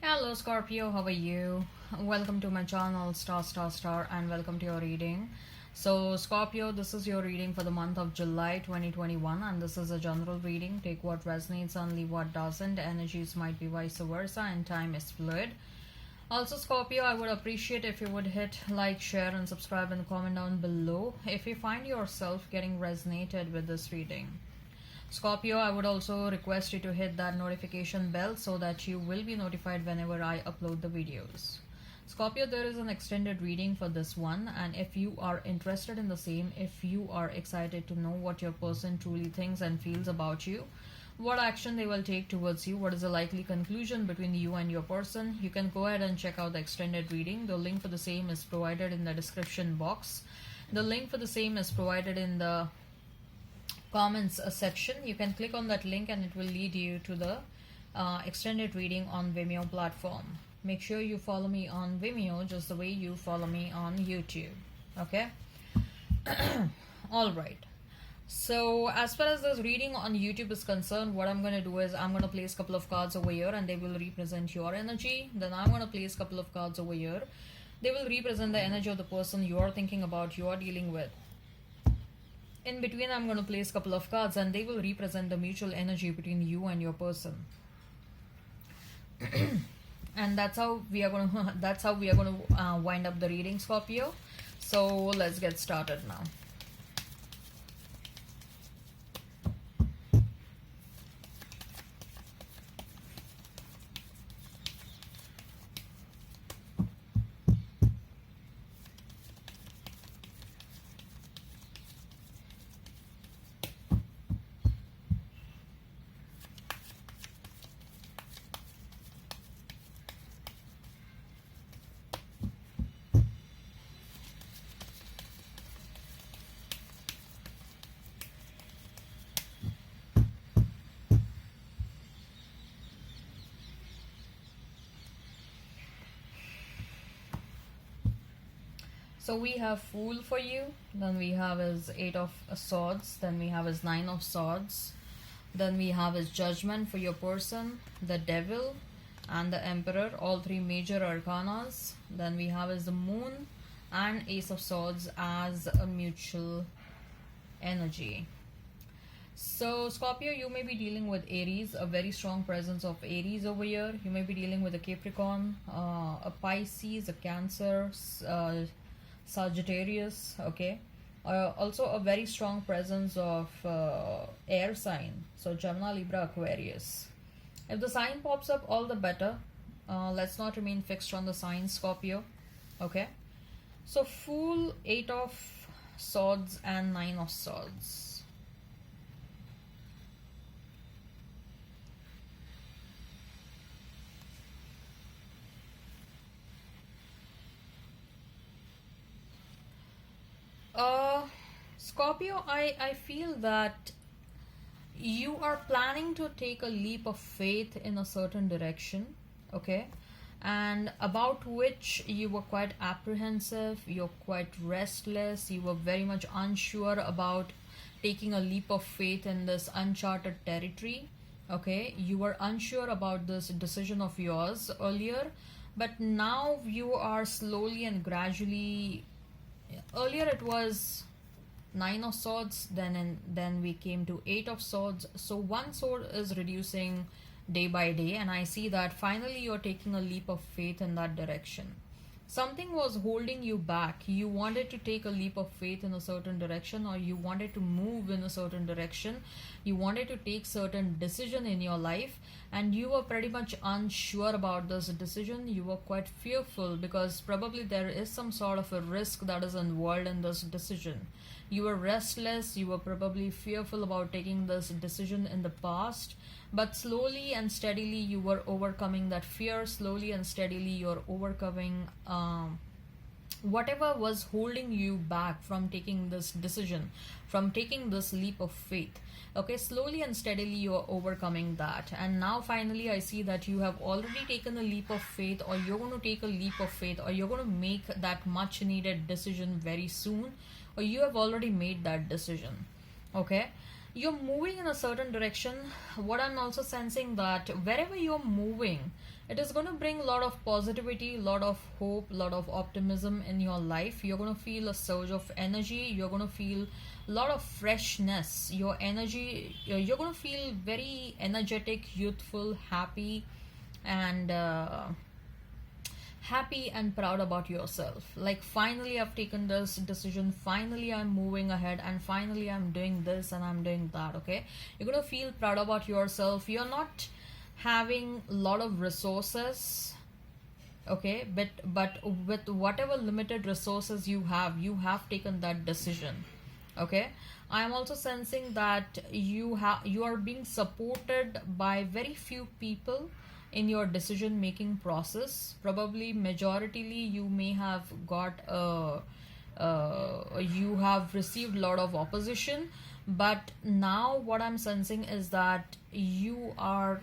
Hello Scorpio, how are you? Welcome to my channel Star, and welcome to your reading. So Scorpio, this is your reading for the month of July 2021, and this is a general reading. Take what resonates and leave what doesn't. Energies might be vice versa and time is fluid. Also Scorpio, I would appreciate if you would hit like, share and subscribe and comment down below if you find yourself getting resonated with this reading. Scorpio, I would also request you to hit that notification bell so that you will be notified whenever I upload the videos. Scorpio, there is an extended reading for this one, and if you are interested in the same, if you are excited to know what your person truly thinks and feels about you, what action they will take towards you, what is the likely conclusion between you and your person, you can go ahead and check out the extended reading. The link for the same is provided in the description box. The link for the same is provided in the comments section. You can click on that link and it will lead you to the extended reading on Vimeo platform. Make sure you follow me on Vimeo just the way you follow me on YouTube. Okay. All right. So as far as this reading on YouTube is concerned, what I'm going to do is I'm going to place a couple of cards over here and they will represent your energy. Then I'm going to place a couple of cards over here. They will represent the energy of the person you are thinking about, you are dealing with. In between, I'm going to place a couple of cards and they will represent the mutual energy between you and your person. And that's how we are going to wind up the reading, Scorpio. So let's get started now. So we have Fool for you, then we have his Eight of Swords, then we have his Nine of Swords, then we have his Judgment for your person, the Devil and the Emperor, all three major arcanas. Then we have his the Moon and Ace of Swords as a mutual energy. So Scorpio, you may be dealing with Aries, a very strong presence of Aries over here. You may be dealing with a Capricorn, a Pisces, a Cancer, Sagittarius, okay. Also a very strong presence of air sign, so Gemini, Libra, Aquarius. If the sign pops up, all the better. Let's not remain fixed on the sign, Scorpio, okay. So Fool, Eight of Swords and Nine of Swords. Scorpio, I feel that you are planning to take a leap of faith in a certain direction, okay, and about which you were quite apprehensive, you're quite restless, you were very much unsure about taking a leap of faith in this uncharted territory, okay. You were unsure about this decision of yours earlier, but now you are slowly and gradually. Earlier it was Nine of Swords, then we came to Eight of Swords. So one sword is reducing day by day, and I see that finally you're taking a leap of faith in that direction. Something was holding you back. You wanted to take a leap of faith in a certain direction, or you wanted to move in a certain direction. You wanted to take certain decision in your life, and you were pretty much unsure about this decision. You were quite fearful because probably there is some sort of a risk that is involved in this decision. You were restless, you were probably fearful about taking this decision in the past, but slowly and steadily you were overcoming that fear. Slowly and steadily you're overcoming whatever was holding you back from taking this decision, from taking this leap of faith, okay. Slowly and steadily you are overcoming that, and now finally I see that you have already taken a leap of faith, or you're going to take a leap of faith, or you're going to make that much needed decision very soon, or you have already made that decision, okay. You're moving in a certain direction. What I'm also sensing that wherever you're moving, It is going to bring a lot of positivity, a lot of hope, a lot of optimism in your life. You're going to feel a surge of energy. You're going to feel a lot of freshness. Your energy, you're going to feel very energetic, youthful, happy, and happy and proud about yourself. Like, finally I've taken this decision, finally I'm moving ahead, and finally I'm doing this and I'm doing that. Okay, you're going to feel proud about yourself. You're not having a lot of resources, okay, but with whatever limited resources you have taken that decision. Okay, I am also sensing that you are being supported by very few people in your decision making process. Probably majoritarily you may have got you have received a lot of opposition, but now what I'm sensing is that you are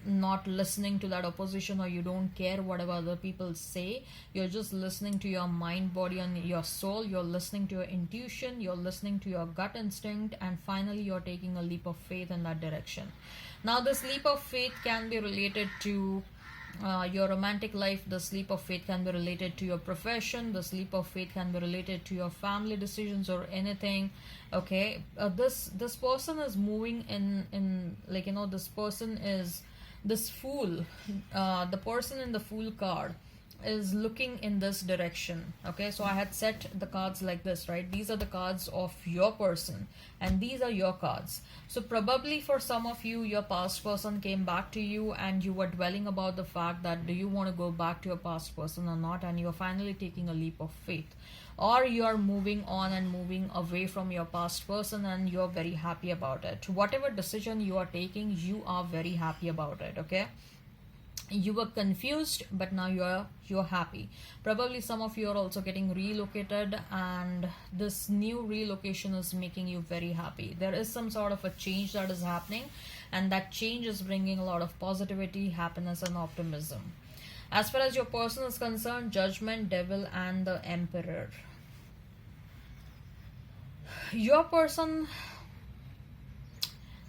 not listening to that opposition, or you don't care whatever other people say. You're just listening to your mind, body, and your soul. You're listening to your intuition, you're listening to your gut instinct, and finally you're taking a leap of faith in that direction. Now this leap of faith can be related to your romantic life. This leap of faith can be related to your profession. This leap of faith can be related to your family decisions or anything. Okay, this person is moving in, like, you know, this person is this fool. The person in the fool card is looking in this direction. Okay, so I had set the cards like this, right? These are the cards of your person and these are your cards. So probably for some of you, your past person came back to you and you were dwelling about the fact that do you want to go back to your past person or not, and you're finally taking a leap of faith, or you're moving on and moving away from your past person and you're very happy about it. Whatever decision you are taking, you are very happy about it. Okay, you were confused, but now you're happy. Probably some of you are also getting relocated, and this new relocation is making you very happy. There is some sort of a change that is happening, and that change is bringing a lot of positivity, happiness, and optimism. As far as your person is concerned, Judgment, Devil, and the Emperor. Your person,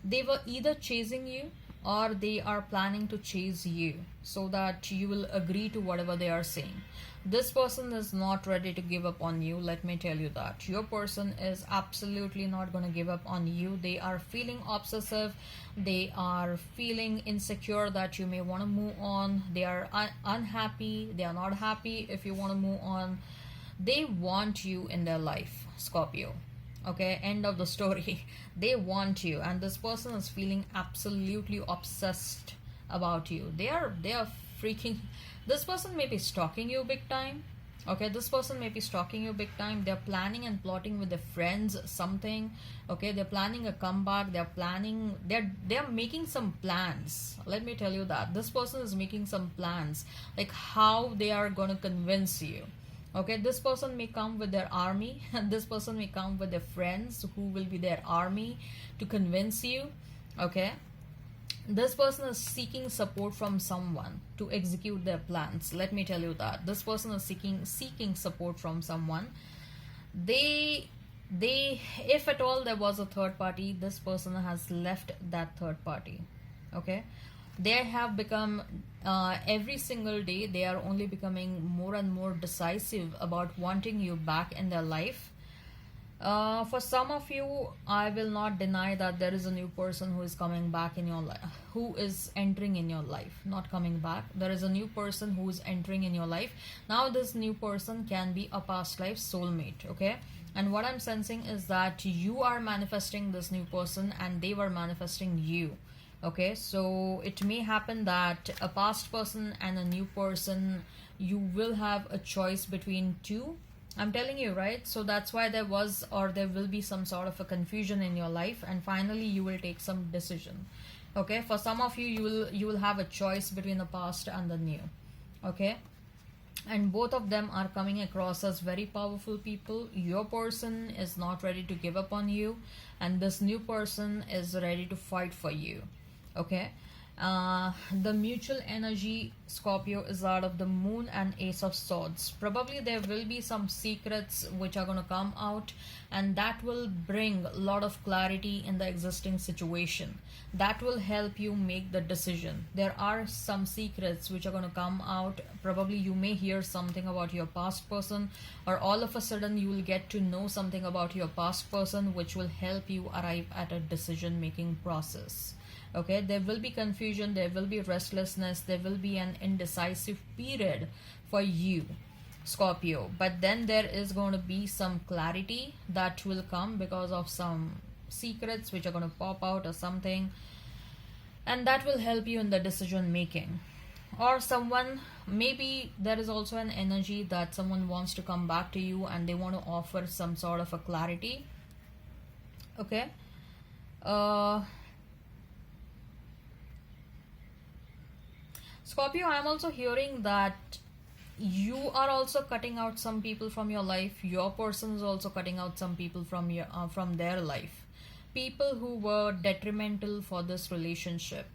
they were either chasing you or they are planning to chase you so that you will agree to whatever they are saying. This person is not ready to give up on you. Let me tell you that. Your person is absolutely not going to give up on you. They are feeling obsessive. They are feeling insecure that you may want to move on. They are unhappy. They are not happy if you want to move on. They want you in their life, Scorpio. Okay, end of the story. They want you, and this person is feeling absolutely obsessed about you. They are freaking. This person may be stalking you big time. Okay, this person may be stalking you big time. They're planning and plotting with their friends something. Okay, they're planning a comeback. They're making some plans. Let me tell you that this person is making some plans, like how they are going to convince you. Okay, this person may come with their army, and this person may come with their friends who will be their army to convince you. Okay, this person is seeking support from someone to execute their plans. Let me tell you that this person is seeking support from someone. They if at all there was a third party, this person has left that third party. Okay, they have become every single day they are only becoming more and more decisive about wanting you back in their life. For some of you, I will not deny that there is a new person who is coming back in your life, who is entering in your life, not coming back. There is a new person who is entering in your life. Now this new person can be a past life soulmate. Okay, and what I'm sensing is that you are manifesting this new person and they were manifesting you. Okay, so it may happen that a past person and a new person, you will have a choice between two. I'm telling you, right? So that's why there was, or there will be, some sort of a confusion in your life, and finally you will take some decision. Okay, for some of you, you will have a choice between the past and the new. Okay, and both of them are coming across as very powerful people. Your person is not ready to give up on you, and this new person is ready to fight for you. Okay, The mutual energy, Scorpio, is out of the moon and ace of swords. Probably there will be some secrets which are going to come out, and that will bring a lot of clarity in the existing situation. That will help you make the decision. There are some secrets which are going to come out. Probably you may hear something about your past person, or all of a sudden you will get to know something about your past person which will help you arrive at a decision making process. Okay, there will be confusion, there will be restlessness, there will be an indecisive period for you, Scorpio, but then there is going to be some clarity that will come because of some secrets which are going to pop out or something, and that will help you in the decision making. Or someone, maybe there is also an energy that someone wants to come back to you and they want to offer some sort of a clarity. Okay, Scorpio, I'm also hearing that you are also cutting out some people from your life. Your person is also cutting out some people from their life. People who were detrimental for this relationship.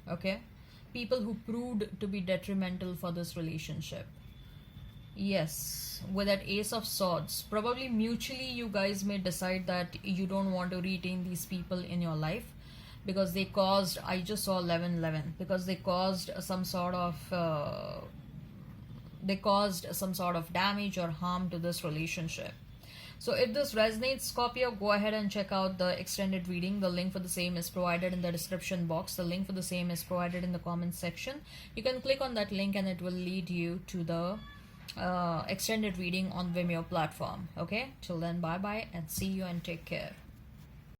Okay? People who proved to be detrimental for this relationship. Yes, with that ace of swords, probably mutually you guys may decide that you don't want to retain these people in your life because they caused, I just saw 1111, because they caused some sort of damage or harm to this relationship. So if this resonates, Scorpio, go ahead and check out the extended reading. The link for the same is provided in the description box. The link for the same is provided in the comment section. You can click on that link and it will lead you to the extended reading on Vimeo platform. Okay, till then, bye bye and see you and take care.